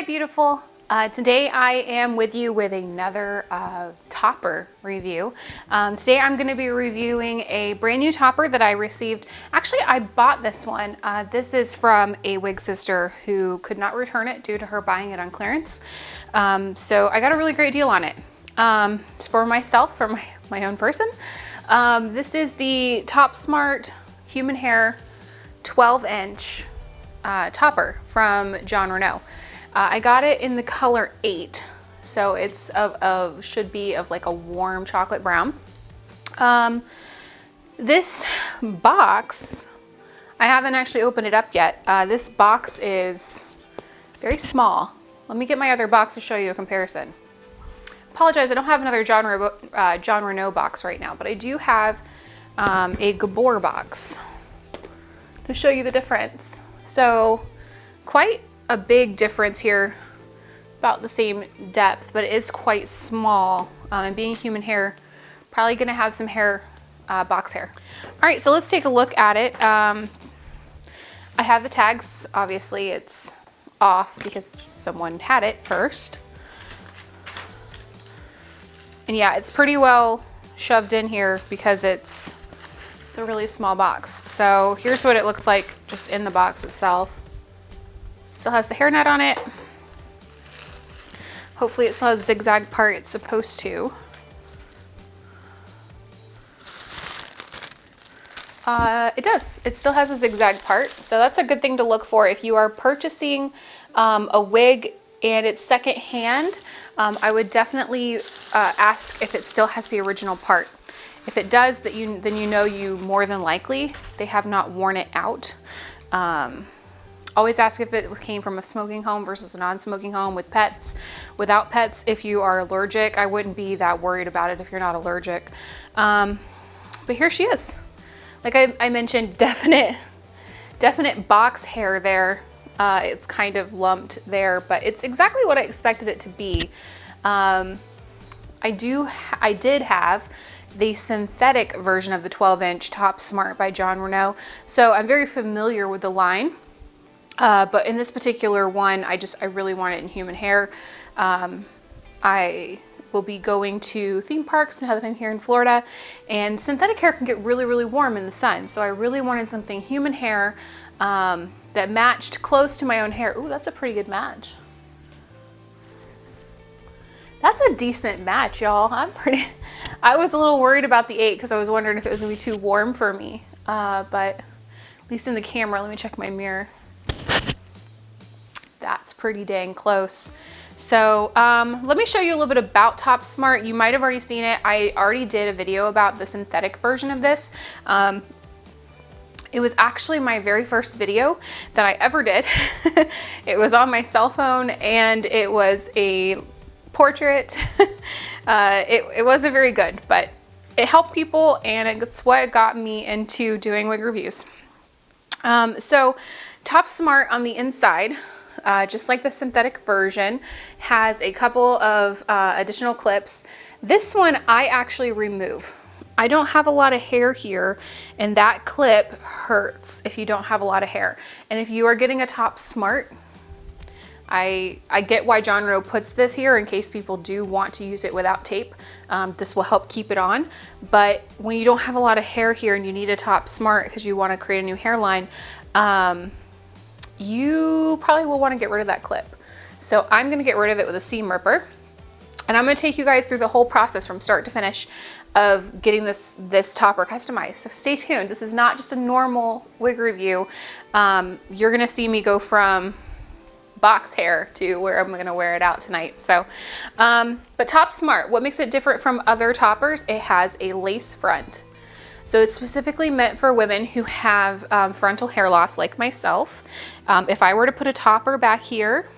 Hi beautiful. Today I am with you with another topper review. Today I'm going to be reviewing a brand new topper that I received. Actually, I bought this one. This is from a wig sister who could not return it due to her buying it on clearance. So I got a really great deal on it. It's for myself, for my own person. This is the Top Smart Human Hair 12-inch topper from Jon Renau. I got it in the color 8, so it's should be of like a warm chocolate brown. This box, I haven't actually opened it up yet. This box is very small. Let me get my other box to show you a comparison. Apologize, I don't have another Jon Renau box right now, but I do have a Gabor box to show you the difference. So quite a big difference here, about the same depth, but it is quite small. And being human hair, probably gonna have some hair, box hair. All right, so let's take a look at it. I have the tags. Obviously it's off because someone had it first. And yeah, it's pretty well shoved in here because it's a really small box. So here's what it looks like just in the box itself. Still has the hairnet on it. Hopefully it still has a zigzag part it's supposed to. It does. It still has a zigzag part, so that's a good thing to look for. If you are purchasing a wig and it's secondhand, I would definitely ask if it still has the original part. If it does, then you know you more than likely they have not worn it out. Always ask if it came from a smoking home versus a non-smoking home with pets. Without pets, if you are allergic, I wouldn't be that worried about it if you're not allergic. But here she is. Like I mentioned, definite box hair there. It's kind of lumped there, but it's exactly what I expected it to be. I did have the synthetic version of the 12-inch Top Smart by Jon Renau, so I'm very familiar with the line. But in this particular one, I really want it in human hair. I will be going to theme parks now that I'm here in Florida, and synthetic hair can get really, really warm in the sun. So I really wanted something human hair that matched close to my own hair. Ooh, that's a pretty good match. That's a decent match, y'all. I was a little worried about the 8 because I was wondering if it was gonna be too warm for me. But at least in the camera, let me check my mirror. That's pretty dang close. So let me show you a little bit about Top Smart. You might have already seen it. I already did a video about the synthetic version of this. It was actually my very first video that I ever did. It was on my cell phone and it was a portrait. It wasn't very good, but it helped people and it's what got me into doing wig reviews. So Top Smart on the inside, just like the synthetic version, has a couple of additional clips. This one I actually remove. I don't have a lot of hair here, and that clip hurts if you don't have a lot of hair. And if you are getting a Top Smart, I get why Jon Renau puts this here in case people do want to use it without tape. This will help keep it on. But when you don't have a lot of hair here and you need a Top Smart because you want to create a new hairline, you probably will want to get rid of that clip. So I'm going to get rid of it with a seam ripper. And I'm going to take you guys through the whole process from start to finish of getting this topper customized. So stay tuned. This is not just a normal wig review. You're going to see me go from box hair to where I'm going to wear it out tonight. So, but Top Smart, what makes it different from other toppers? It has a lace front. So it's specifically meant for women who have frontal hair loss like myself. If I were to put a topper back here,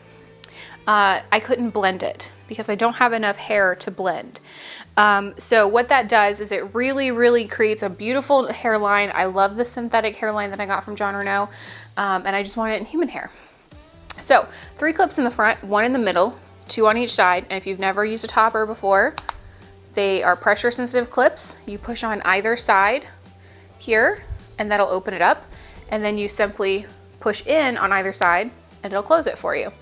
I couldn't blend it because I don't have enough hair to blend. So what that does is it really, really creates a beautiful hairline. I love the synthetic hairline that I got from Jon Renau, and I just want it in human hair. So 3 clips in the front, 1 in the middle, 2 on each side. And if you've never used a topper before, they are pressure sensitive clips. You push on either side here and that'll open it up. And then you simply push in on either side and it'll close it for you.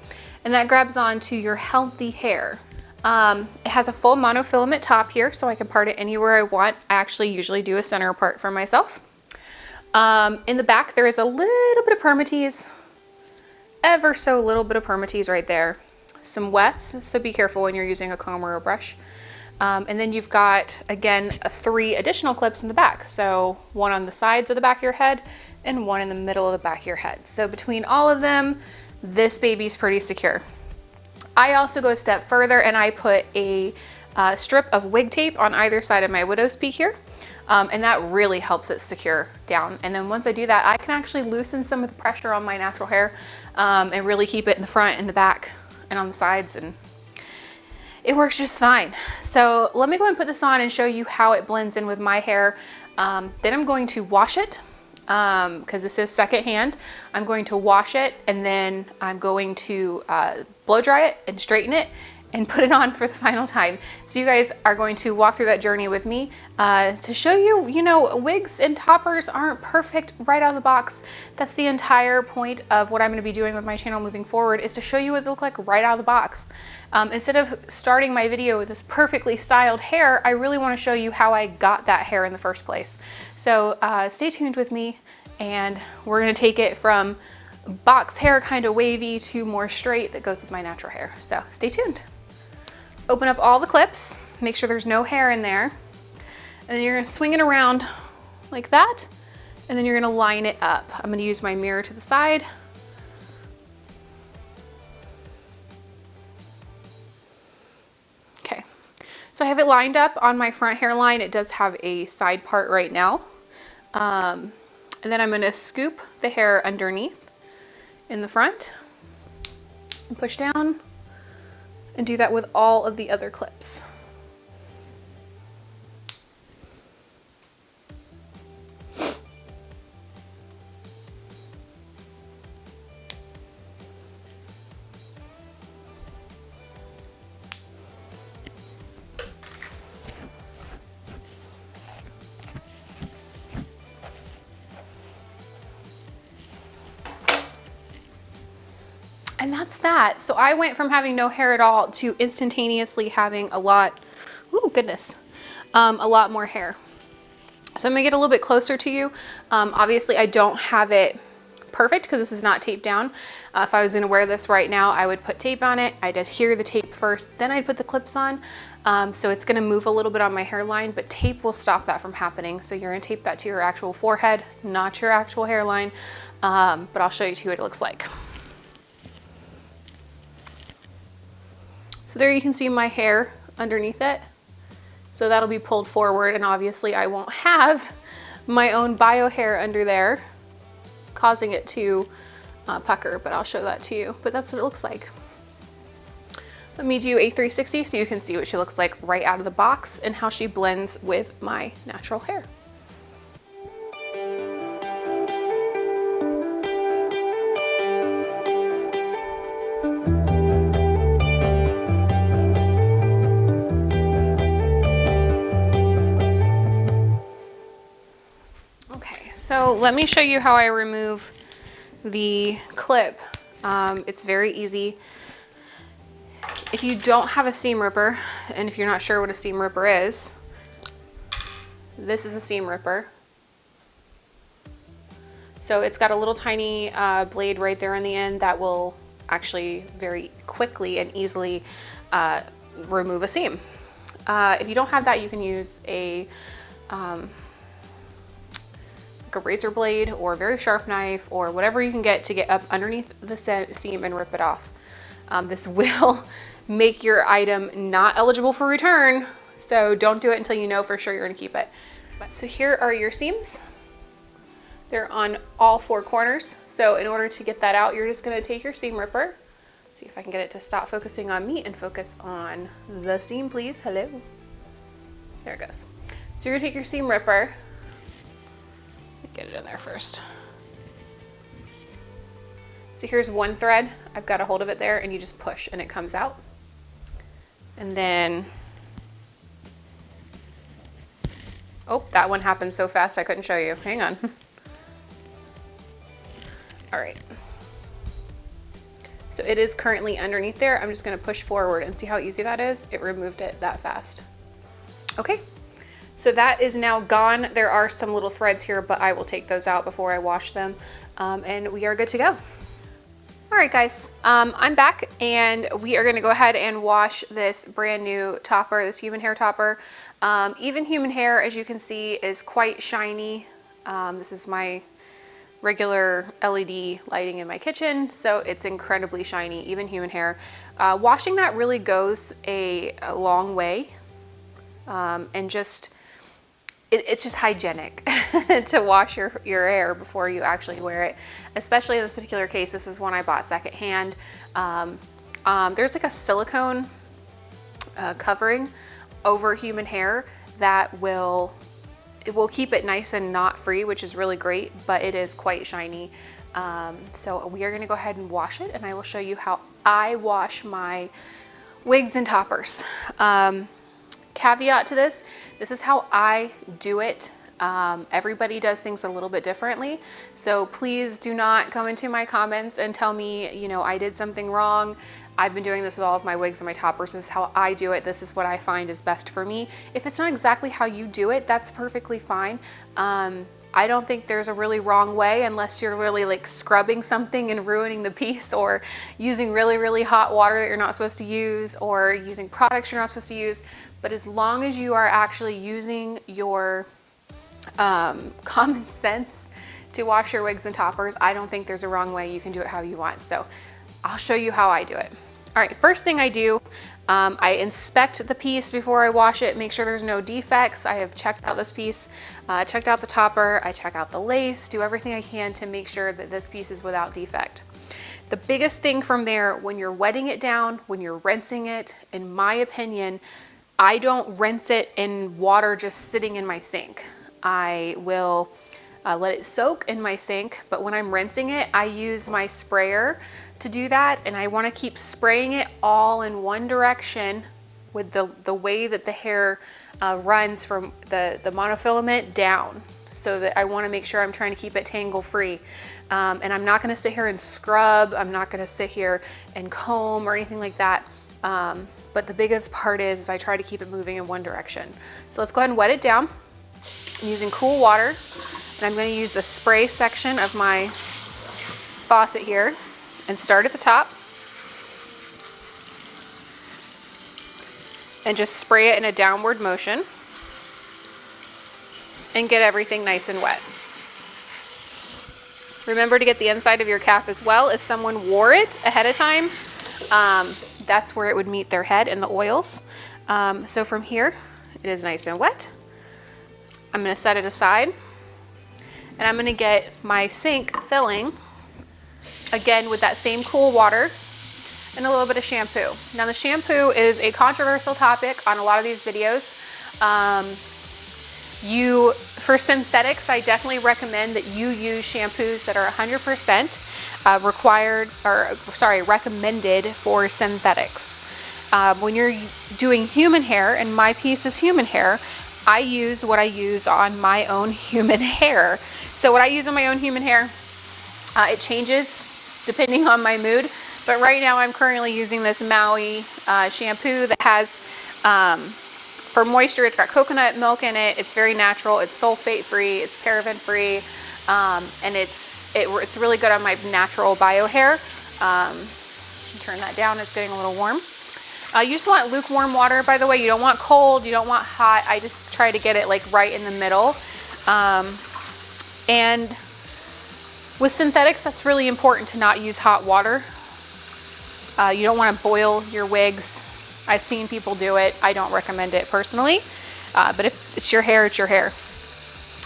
and that grabs onto your healthy hair. It has a full monofilament top here, so I can part it anywhere I want. I actually usually do a center part for myself. In the back, there is a little bit of permatease, ever so little bit of permatease right there. Some wefts, so be careful when you're using a comb or a brush. And then you've got, again, 3 additional clips in the back. So one on the sides of the back of your head and one in the middle of the back of your head. So between all of them, this baby's pretty secure. I also go a step further and I put a strip of wig tape on either side of my widow's peak here. And that really helps it secure down. And then once I do that, I can actually loosen some of the pressure on my natural hair and really keep it in the front and the back and on the sides, and it works just fine. So let me go and put this on and show you how it blends in with my hair. Then I'm going to wash it because this is secondhand. I'm going to wash it and then I'm going to blow dry it and straighten it and put it on for the final time. So you guys are going to walk through that journey with me to show you, you know, wigs and toppers aren't perfect right out of the box. That's the entire point of what I'm gonna be doing with my channel moving forward, is to show you what they look like right out of the box. Instead of starting my video with this perfectly styled hair, I really wanna show you how I got that hair in the first place. So stay tuned with me and we're gonna take it from box hair, kind of wavy, to more straight that goes with my natural hair. So stay tuned. Open up all the clips, make sure there's no hair in there, and then you're gonna swing it around like that, and then you're gonna line it up. I'm gonna use my mirror to the side. Okay, so I have it lined up on my front hairline. It does have a side part right now. And then I'm gonna scoop the hair underneath in the front and push down. And do that with all of the other clips. And that's that. So I went from having no hair at all to instantaneously having a lot, oh goodness, a lot more hair. So I'm gonna get a little bit closer to you. Obviously I don't have it perfect because this is not taped down. If I was gonna wear this right now, I would put tape on it. I'd adhere the tape first, then I'd put the clips on. So it's gonna move a little bit on my hairline, but tape will stop that from happening. So you're gonna tape that to your actual forehead, not your actual hairline. But I'll show you too what it looks like. So there you can see my hair underneath it. So that'll be pulled forward, and obviously I won't have my own bio hair under there, causing it to pucker, but I'll show that to you. But that's what it looks like. Let me do a 360 so you can see what she looks like right out of the box and how she blends with my natural hair. So let me show you how I remove the clip. It's very easy. If you don't have a seam ripper, and if you're not sure what a seam ripper is, this is a seam ripper. So it's got a little tiny blade right there on the end that will actually very quickly and easily remove a seam. If you don't have that, you can use a razor blade or a very sharp knife or whatever you can get to get up underneath the seam and rip it off. This will make your item not eligible for return, so don't do it until you know for sure you're going to keep it. So here are your seams. They're on all 4 corners. So in order to get that out, you're just going to take your seam ripper. See if I can get it to stop focusing on me and focus on the seam, please. Hello. There it goes. So you're going to take your seam ripper. Get it in there first. So here's one thread. I've got a hold of it there, and you just push and it comes out. And then, oh, that one happened so fast I couldn't show you. Hang on. All right. So it is currently underneath there. I'm just gonna push forward and see how easy that is. It removed it that fast. Okay, so that is now gone. There are some little threads here, but I will take those out before I wash them, and we are good to go. All right, guys, I'm back, and we are gonna go ahead and wash this brand new topper, this human hair topper. Even human hair, as you can see, is quite shiny. This is my regular LED lighting in my kitchen, so it's incredibly shiny, even human hair. Washing that really goes a long way, and just it's just hygienic to wash your hair before you actually wear it. Especially in this particular case, this is one I bought secondhand. There's like a silicone covering over human hair that will keep it nice and knot free, which is really great, but it is quite shiny. So we are gonna go ahead and wash it, and I will show you how I wash my wigs and toppers. Caveat to this is how I do it. Everybody does things a little bit differently. So please do not come into my comments and tell me, you know, I did something wrong. I've been doing this with all of my wigs and my toppers. This is how I do it. This is what I find is best for me. If it's not exactly how you do it, that's perfectly fine. I don't think there's a really wrong way unless you're really like scrubbing something and ruining the piece, or using really, really hot water that you're not supposed to use, or using products you're not supposed to use. But as long as you are actually using your common sense to wash your wigs and toppers, I don't think there's a wrong way. You can do it how you want. So I'll show you how I do it. All right, first thing I do, I inspect the piece before I wash it, make sure there's no defects. I have checked out this piece, checked out the topper, I check out the lace, do everything I can to make sure that this piece is without defect. The biggest thing from there, when you're wetting it down, when you're rinsing it, in my opinion, I don't rinse it in water just sitting in my sink. I will let it soak in my sink, but when I'm rinsing it, I use my sprayer to do that, and I want to keep spraying it all in one direction with the way that the hair runs from the monofilament down, so that I want to make sure I'm trying to keep it tangle free. And I'm not going to sit here and scrub, I'm not going to sit here and comb or anything like that. But the biggest part is I try to keep it moving in one direction. So let's go ahead and wet it down. I'm using cool water, and I'm going to use the spray section of my faucet here and start at the top and just spray it in a downward motion and get everything nice and wet. Remember to get the inside of your cap as well. If someone wore it ahead of time, that's where it would meet their head in the oils. So from here, it is nice and wet. I'm going to set it aside, and I'm going to get my sink filling again with that same cool water and a little bit of shampoo. Now the shampoo is a controversial topic on a lot of these videos. For synthetics, I definitely recommend that you use shampoos that are 100% recommended for synthetics. When you're doing human hair, and my piece is human hair, I use what I use on my own human hair. So what I use on my own human hair, it changes depending on my mood. But right now I'm currently using this Maui shampoo that has, for moisture, it's got coconut milk in it. It's very natural. It's sulfate free. It's paraben free. And it's really good on my natural bio hair. Turn that down. It's getting a little warm. You just want lukewarm water, by the way. You don't want cold, you don't want hot. I just try to get it like right in the middle. And with synthetics, that's really important to not use hot water. You don't want to boil your wigs. I've seen people do it. I don't recommend it personally. But if it's your hair, it's your hair.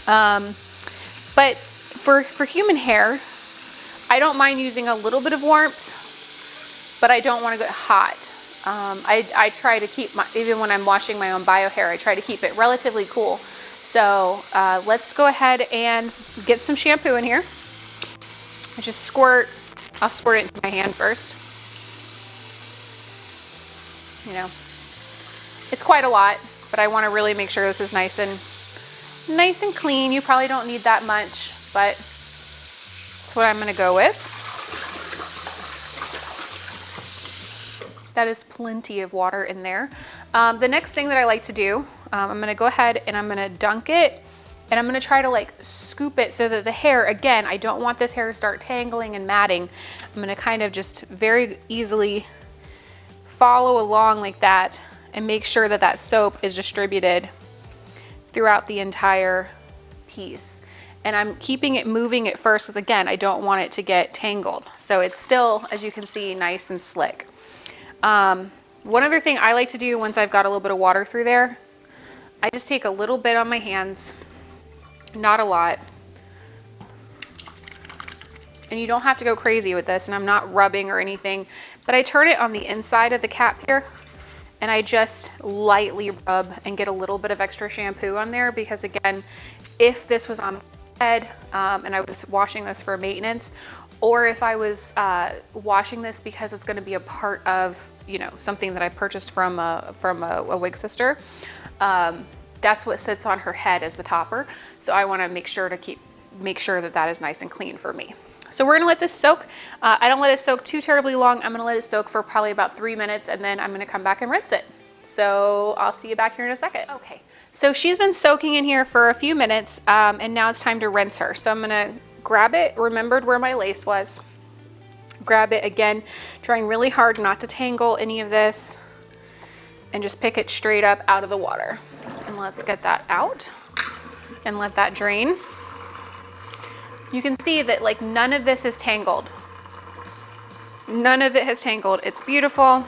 But for human hair, I don't mind using a little bit of warmth, but I don't want to get hot. I try to keep even when I'm washing my own bio hair, I try to keep it relatively cool. So let's go ahead and get some shampoo in here. I just I'll squirt it into my hand first. You know, it's quite a lot, but I want to really make sure this is nice and clean. You probably don't need that much, but that's what I'm going to go with. That is plenty of water in there. The next thing that I like to do, I'm gonna go ahead and I'm gonna dunk it, and I'm gonna try to like scoop it so that the hair, again, I don't want this hair to start tangling and matting. I'm gonna kind of just very easily follow along like that and make sure that that soap is distributed throughout the entire piece. And I'm keeping it moving at first because, again, I don't want it to get tangled. So it's still, as you can see, nice and slick. One other thing I like to do once I've got a little bit of water through there, I just take a little bit on my hands, not a lot. And you don't have to go crazy with this, and I'm not rubbing or anything, but I turn it on the inside of the cap here, and I just lightly rub and get a little bit of extra shampoo on there because, again, if this was on my head and I was washing this for maintenance, or if I was washing this because it's going to be a part of, you know, something that I purchased from a wig sister, that's what sits on her head as the topper. So I want to make sure that that is nice and clean for me. So we're gonna let this soak. I don't let it soak too terribly long. I'm gonna let it soak for probably about 3 minutes, and then I'm gonna come back and rinse it. So I'll see you back here in a second. Okay, so she's been soaking in here for a few minutes, and now it's time to rinse her. So I'm gonna grab it, remembered where my lace was. Grab it again, trying really hard not to tangle any of this, and just pick it straight up out of the water. And let's get that out and let that drain. You can see that like none of this is tangled. None of it has tangled. It's beautiful.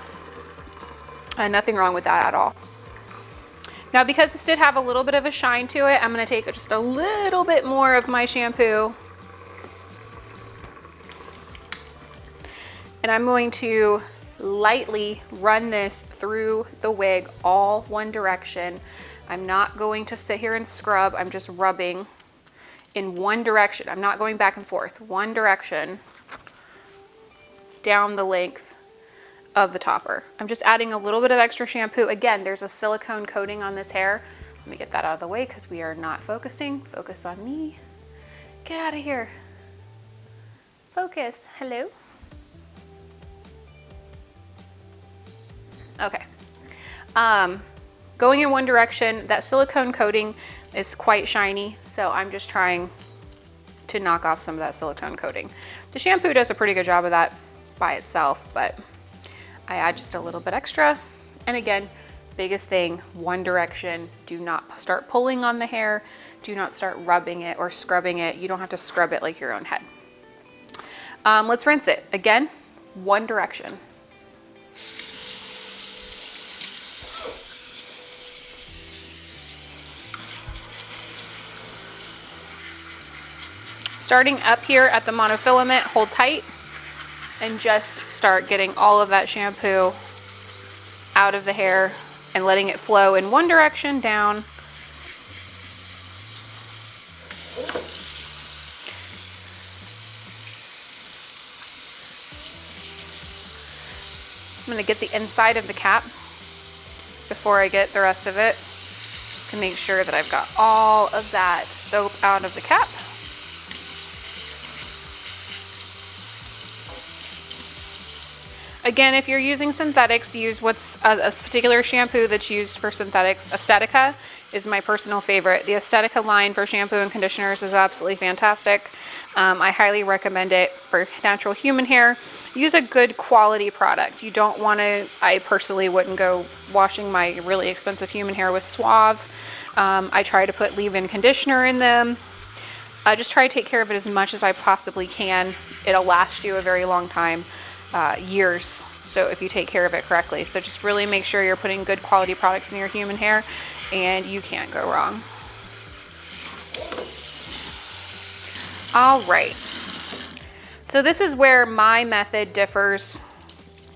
Nothing wrong with that at all. Now, because this did have a little bit of a shine to it, I'm going to take just a little bit more of my shampoo. And I'm going to lightly run this through the wig all one direction. I'm not going to sit here and scrub. I'm just rubbing in one direction. I'm not going back and forth. One direction down the length of the topper. I'm just adding a little bit of extra shampoo. Again, there's a silicone coating on this hair. Let me get that out of the way because we are not focusing. Focus on me. Get out of here. Focus. Hello. Okay. Going in one direction, that silicone coating is quite shiny, so I'm just trying to knock off some of that silicone coating. The shampoo does a pretty good job of that by itself, but I add just a little bit extra. And again, biggest thing, one direction. Do not start pulling on the hair. Do not start rubbing it or scrubbing it. You don't have to scrub it like your own head. Let's rinse it. Again, one direction. Starting up here at the monofilament, hold tight and just start getting all of that shampoo out of the hair and letting it flow in one direction down. I'm going to get the inside of the cap before I get the rest of it, just to make sure that I've got all of that soap out of the cap. Again, if you're using synthetics, use what's a particular shampoo that's used for synthetics. Estetica is my personal favorite. The Estetica line for shampoo and conditioners is absolutely fantastic. I highly recommend it for natural human hair. Use a good quality product. You don't want to, I personally wouldn't go washing my really expensive human hair with Suave. I try to put leave-in conditioner in them. I just try to take care of it as much as I possibly can. It'll last you a very long time. Years, so if you take care of it correctly. So just really make sure you're putting good quality products in your human hair, and you can't go wrong. All right, so this is where my method differs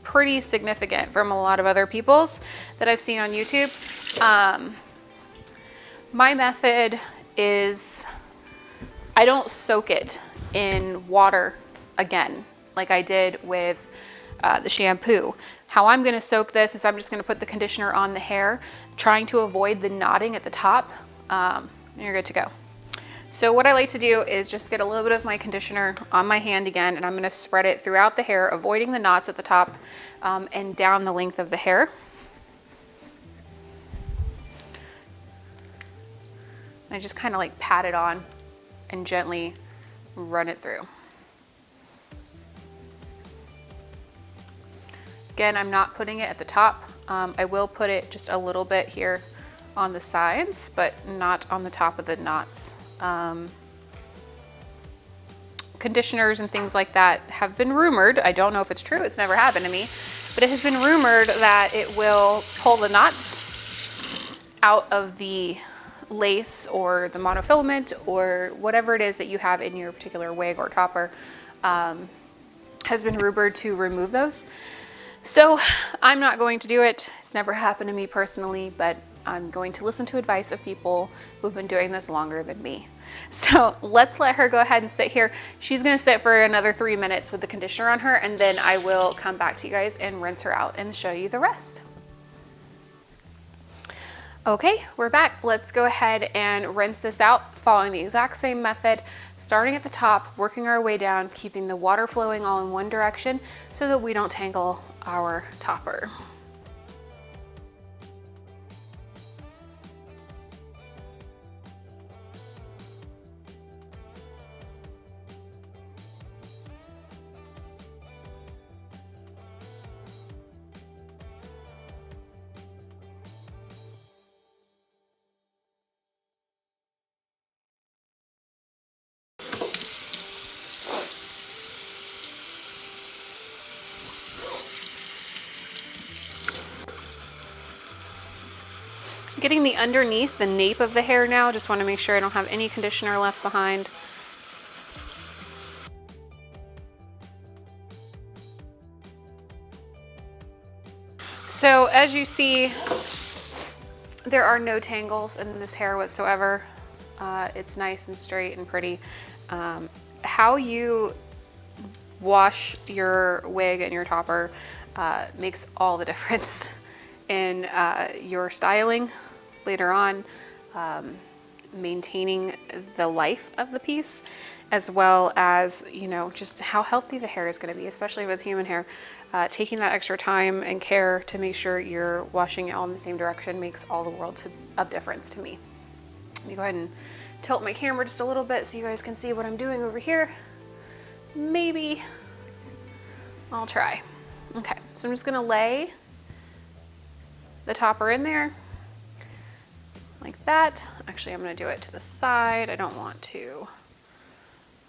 pretty significant from a lot of other people's that I've seen on YouTube. My method is I don't soak it in water again like I did with the shampoo. How I'm going to soak this is I'm just going to put the conditioner on the hair, trying to avoid the knotting at the top, and you're good to go. So what I like to do is just get a little bit of my conditioner on my hand again, and I'm going to spread it throughout the hair, avoiding the knots at the top and down the length of the hair. I just kind of like pat it on and gently run it through. Again, I'm not putting it at the top. I will put it just a little bit here on the sides, but not on the top of the knots. Conditioners and things like that have been rumored. I don't know if it's true. It's never happened to me, but it has been rumored that it will pull the knots out of the lace or the monofilament or whatever it is that you have in your particular wig or topper. Has been rumored to remove those. So I'm not going to do it. It's never happened to me personally, but I'm going to listen to advice of people who've been doing this longer than me. So let's let her go ahead and sit here. She's gonna sit for another 3 minutes with the conditioner on her, and then I will come back to you guys and rinse her out and show you the rest. Okay, we're back. Let's go ahead and rinse this out following the exact same method, starting at the top, working our way down, keeping the water flowing all in one direction so that we don't tangle our topper. Getting the underneath, the nape of the hair now. Just want to make sure I don't have any conditioner left behind. So as you see, there are no tangles in this hair whatsoever. It's nice and straight and pretty. How you wash your wig and your topper makes all the difference in your styling later on, maintaining the life of the piece, as well as, you know, just how healthy the hair is going to be, especially with human hair. Taking that extra time and care to make sure you're washing it all in the same direction makes all the world of difference to me. Let me go ahead and tilt my camera just a little bit so you guys can see what I'm doing over here. Maybe I'll try. Okay, so I'm just gonna lay the topper in there like that. Actually, I'm gonna do it to the side. I don't want to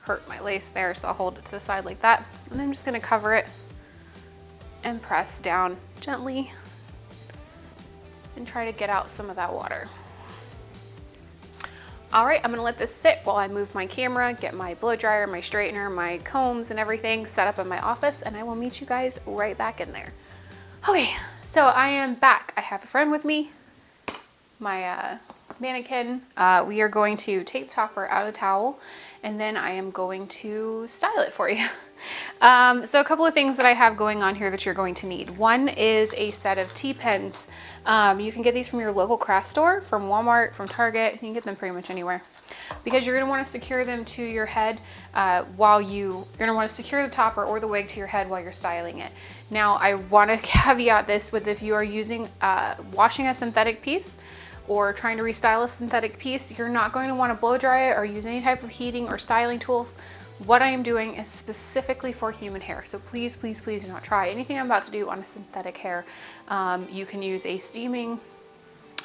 hurt my lace there, so I'll hold it to the side like that. And then I'm just gonna cover it and press down gently and try to get out some of that water. All right, I'm gonna let this sit while I move my camera, get my blow dryer, my straightener, my combs and everything set up in my office, and I will meet you guys right back in there. Okay, so I am back. I have a friend with me, my mannequin. We are going to take the topper out of the towel, and then I am going to style it for you. So a couple of things that I have going on here that you're going to need. One is a set of T-pins. You can get these from your local craft store, from Walmart, from Target. You can get them pretty much anywhere, because you're going to want to secure them to your head while you're going to want to secure the topper or the wig to your head while you're styling it. Now, I want to caveat this with, if you are using washing a synthetic piece or trying to restyle a synthetic piece, you're not going to want to blow dry it or use any type of heating or styling tools. What I am doing is specifically for human hair. So please, please, please do not try anything I'm about to do on a synthetic hair. You can use a steaming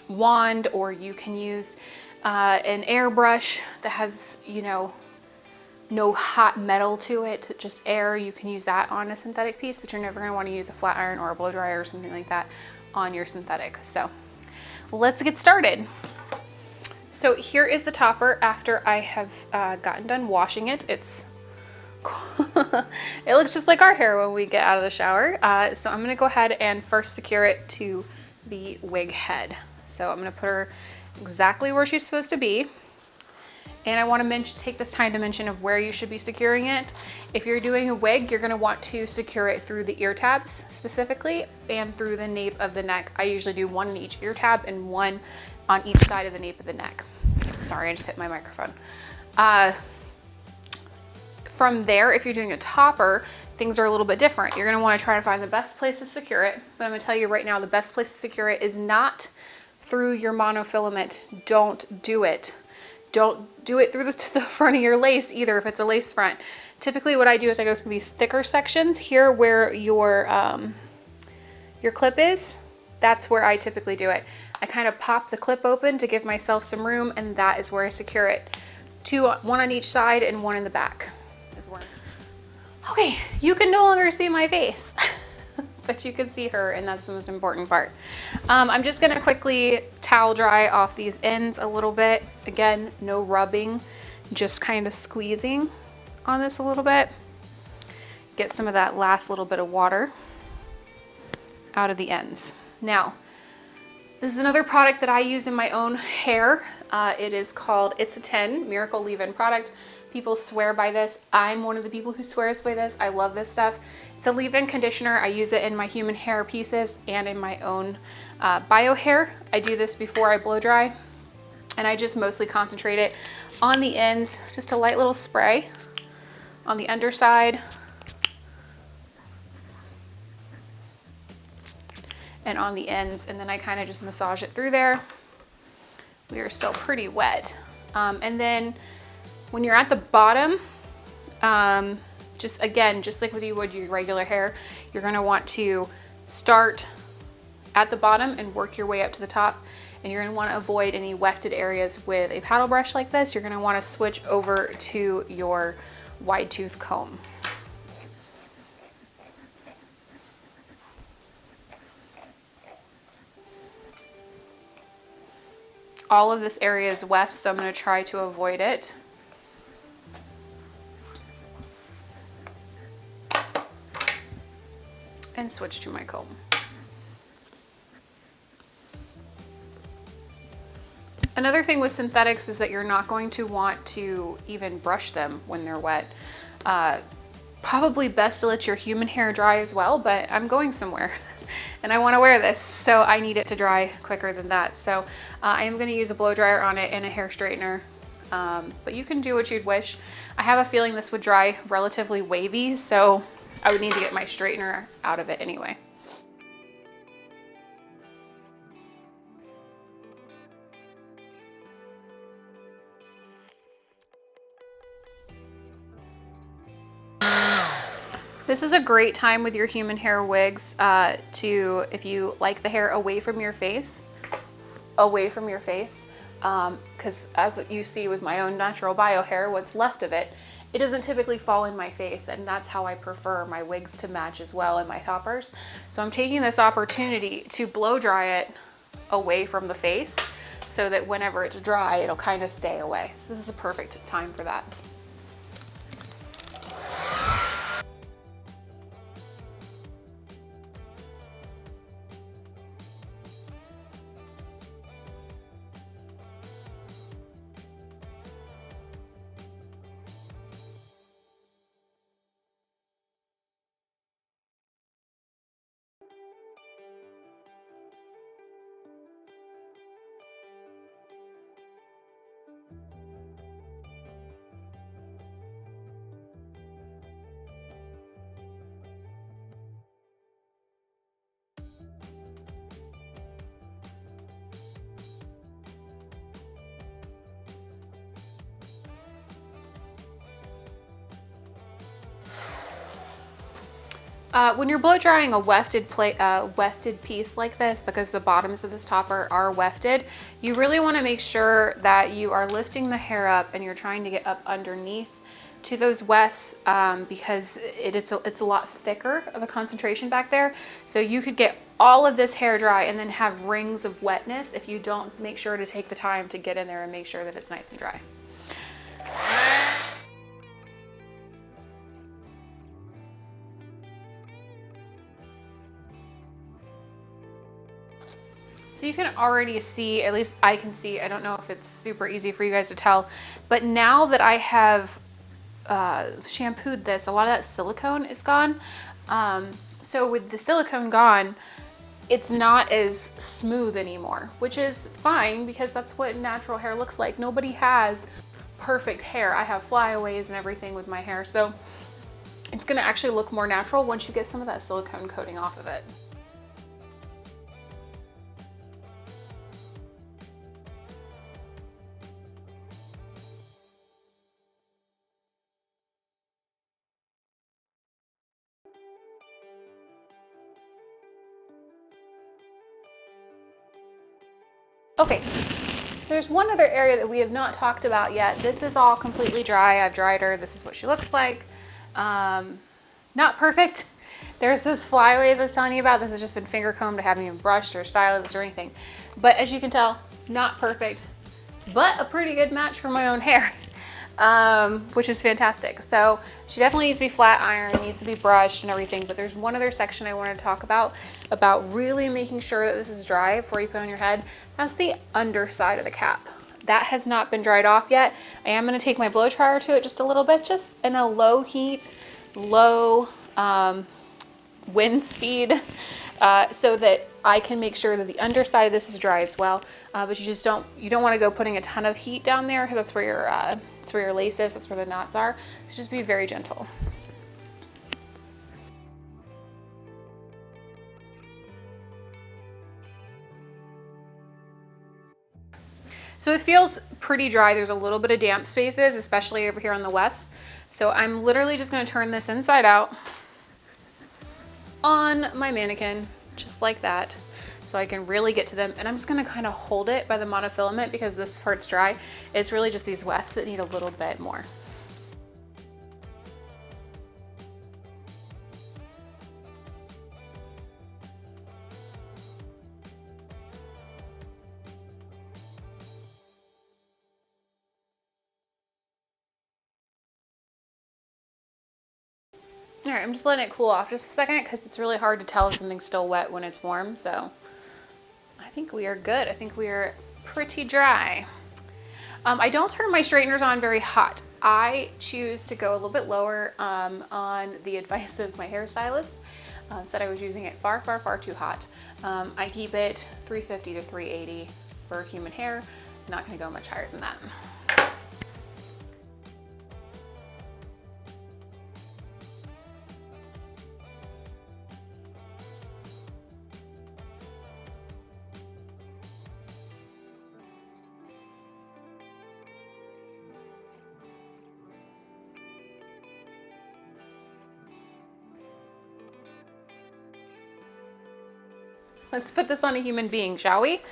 wand, or you can use an airbrush that has, you know, no hot metal to it, just air. You can use that on a synthetic piece, but you're never going to want to use a flat iron or a blow dryer or something like that on your synthetic. So let's get started. So here is the topper after I have gotten done washing it. It looks just like our hair when we get out of the shower. So I'm going to go ahead and first secure it to the wig head. So I'm going to put her exactly where she's supposed to be. And I want to take this time to mention of where you should be securing it. If you're doing a wig, you're going to want to secure it through the ear tabs specifically, and through the nape of the neck. I usually do one in each ear tab and one on each side of the nape of the neck. Sorry, I just hit my microphone. From there, if you're doing a topper, things are a little bit different. You're gonna wanna try to find the best place to secure it. But I'm gonna tell you right now, the best place to secure it is not through your monofilament. Don't do it. Don't do it through the front of your lace either if it's a lace front. Typically what I do is I go through these thicker sections here where your clip is. That's where I typically do it. I kind of pop the clip open to give myself some room, and that is where I secure it. One on each side and one in the back is where. Okay, you can no longer see my face, but you can see her, and that's the most important part. I'm just gonna quickly towel dry off these ends a little bit. Again, no rubbing, just kind of squeezing on this a little bit. Get some of that last little bit of water out of the ends. Now, this is another product that I use in my own hair. It is called It's a 10 Miracle Leave-In product. People swear by this. I'm one of the people who swears by this. I love this stuff. It's a leave-in conditioner. I use it in my human hair pieces and in my own bio hair. I do this before I blow dry, and I just mostly concentrate it on the ends, just a light little spray on the underside and on the ends, and then I kind of just massage it through there. We are still pretty wet. And then when you're at the bottom, just like with you would your regular hair, you're gonna want to start at the bottom and work your way up to the top. And you're gonna wanna avoid any wefted areas with a paddle brush like this. You're gonna wanna switch over to your wide tooth comb. All of this area is weft, so I'm going to try to avoid it. And switch to my comb. Another thing with synthetics is that you're not going to want to even brush them when they're wet. Probably best to let your human hair dry as well, but I'm going somewhere and I want to wear this, so I need it to dry quicker than that. So I am going to use a blow dryer on it and a hair straightener, but you can do what you'd wish. I have a feeling this would dry relatively wavy, so I would need to get my straightener out of it anyway. This is a great time with your human hair wigs if you like the hair away from your face, because as you see with my own natural bio hair, what's left of it, it doesn't typically fall in my face, and that's how I prefer my wigs to match as well in my toppers. So I'm taking this opportunity to blow dry it away from the face so that whenever it's dry, it'll kind of stay away. So this is a perfect time for that. When you're blow drying a wefted piece like this, because the bottoms of this topper are wefted, you really want to make sure that you are lifting the hair up and you're trying to get up underneath to those wefts, because it's a lot thicker of a concentration back there. So you could get all of this hair dry and then have rings of wetness if you don't make sure to take the time to get in there and make sure that it's nice and dry. So you can already see, at least I can see, I don't know if it's super easy for you guys to tell, but now that I have shampooed this, a lot of that silicone is gone. So with the silicone gone, it's not as smooth anymore, which is fine because that's what natural hair looks like. Nobody has perfect hair. I have flyaways and everything with my hair. So it's gonna actually look more natural once you get some of that silicone coating off of it. Okay, there's one other area that we have not talked about yet. This is all completely dry. I've dried her. This is what she looks like. Not perfect. There's those flyaways I was telling you about. This has just been finger combed. I haven't even brushed or styled this or anything. But as you can tell, not perfect, but a pretty good match for my own hair, which is fantastic. So she definitely needs to be flat ironed, needs to be brushed and everything. But there's one other section I wanted to talk about really making sure that this is dry before you put it on your head. That's the underside of the cap. That has not been dried off yet. I am going to take my blow dryer to it just a little bit, just in a low heat, low wind speed, so that I can make sure that the underside of this is dry as well. But you don't want to go putting a ton of heat down there, because that's where your lace is, that's where the knots are. So just be very gentle. So it feels pretty dry. There's a little bit of damp spaces, especially over here on the west. So I'm literally just going to turn this inside out on my mannequin, just like that, so I can really get to them. And I'm just going to kind of hold it by the monofilament, because this part's dry. It's really just these wefts that need a little bit more. All right, I'm just letting it cool off just a second, because it's really hard to tell if something's still wet when it's warm. So I think we are good. I think we are pretty dry. I don't turn my straighteners on very hot. I choose to go a little bit lower on the advice of my hairstylist. Said I was using it far, far, far too hot. I keep it 350 to 380 for human hair. I'm not gonna go much higher than that. Let's put this on a human being, shall we?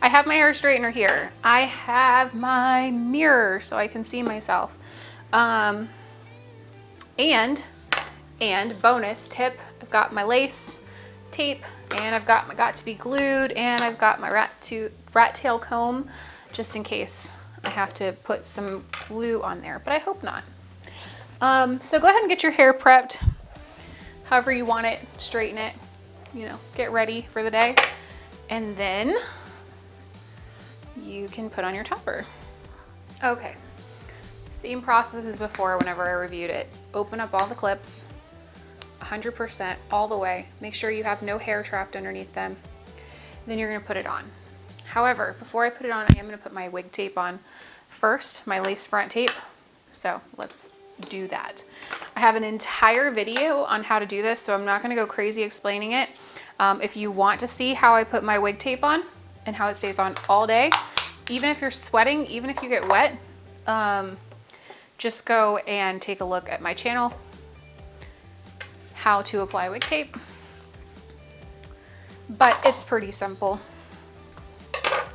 I have my hair straightener here. I have my mirror so I can see myself. And bonus tip, I've got my lace tape, and I've got my got to be glued, and I've got my rat tail comb, just in case I have to put some glue on there, but I hope not. So go ahead and get your hair prepped however you want it, straighten it, you know, get ready for the day, and then you can put on your topper. Okay, same process as before whenever I reviewed it. Open up all the clips, 100% all the way. Make sure you have no hair trapped underneath them. Then you're gonna put it on. However, before I put it on, I am gonna put my wig tape on first, my lace front tape. So let's do that. I have an entire video on how to do this, so I'm not gonna go crazy explaining it. If you want to see how I put my wig tape on and how it stays on all day, even if you're sweating, even if you get wet, just go and take a look at my channel, how to apply wig tape. But it's pretty simple.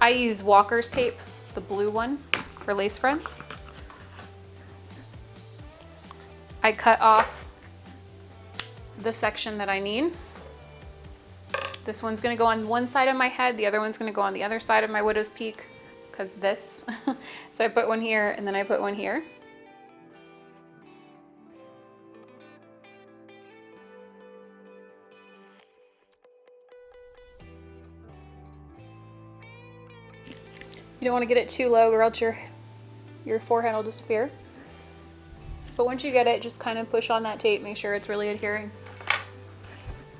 I use Walker's tape, the blue one, for lace fronts. I cut off the section that I need. This one's gonna go on one side of my head, the other one's gonna go on the other side of my widow's peak, because this. So I put one here, and then I put one here. You don't want to get it too low, or else your forehead will disappear. But once you get it, just kind of push on that tape, make sure it's really adhering.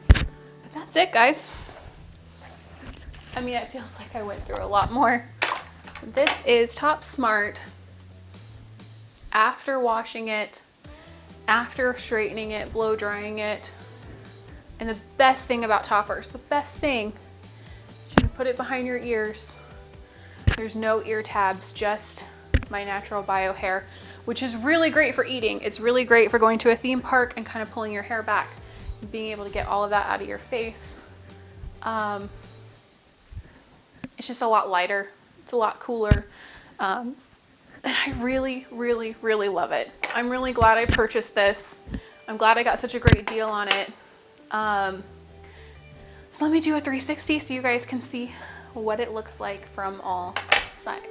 But that's it, guys. I mean, it feels like I went through a lot more. This is Top Smart after washing it, after straightening it, blow drying it. And the best thing about toppers, the best thing, you can put it behind your ears. There's no ear tabs, just my natural bio hair, which is really great for eating. It's really great for going to a theme park and kind of pulling your hair back, and being able to get all of that out of your face. It's just a lot lighter. It's a lot cooler. And I really, really, really love it. I'm really glad I purchased this. I'm glad I got such a great deal on it. So let me do a 360 so you guys can see what it looks like from all sides.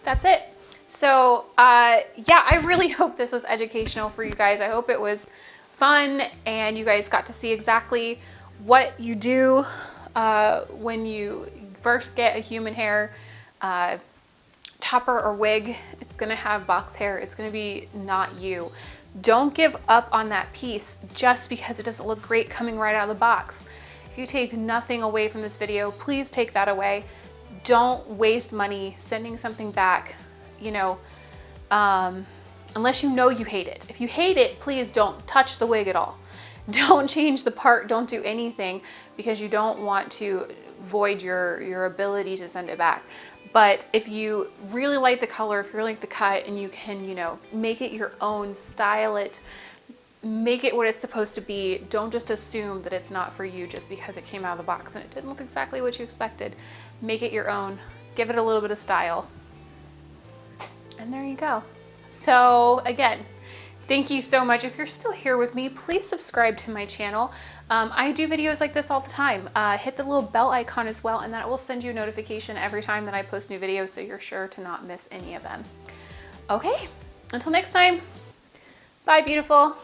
That's it. So yeah, I really hope this was educational for you guys. I hope it was fun and you guys got to see exactly what you do when you first get a human hair topper or wig. It's gonna have box hair. It's gonna be not you. Don't give up on that piece just because it doesn't look great coming right out of the box. If you take nothing away from this video, please take that away. Don't waste money sending something back, you know, unless you know you hate it. If you hate it, please don't touch the wig at all. Don't change the part, don't do anything, because you don't want to void your ability to send it back. But if you really like the color, if you really like the cut, and you can, you know, make it your own, style it, make it what it's supposed to be. Don't just assume that it's not for you just because it came out of the box and it didn't look exactly what you expected. Make it your own, give it a little bit of style. And there you go. So again, thank you so much. If you're still here with me, please subscribe to my channel. I do videos like this all the time. Hit the little bell icon as well, and that will send you a notification every time that I post new videos, so you're sure to not miss any of them. Okay, until next time, bye beautiful.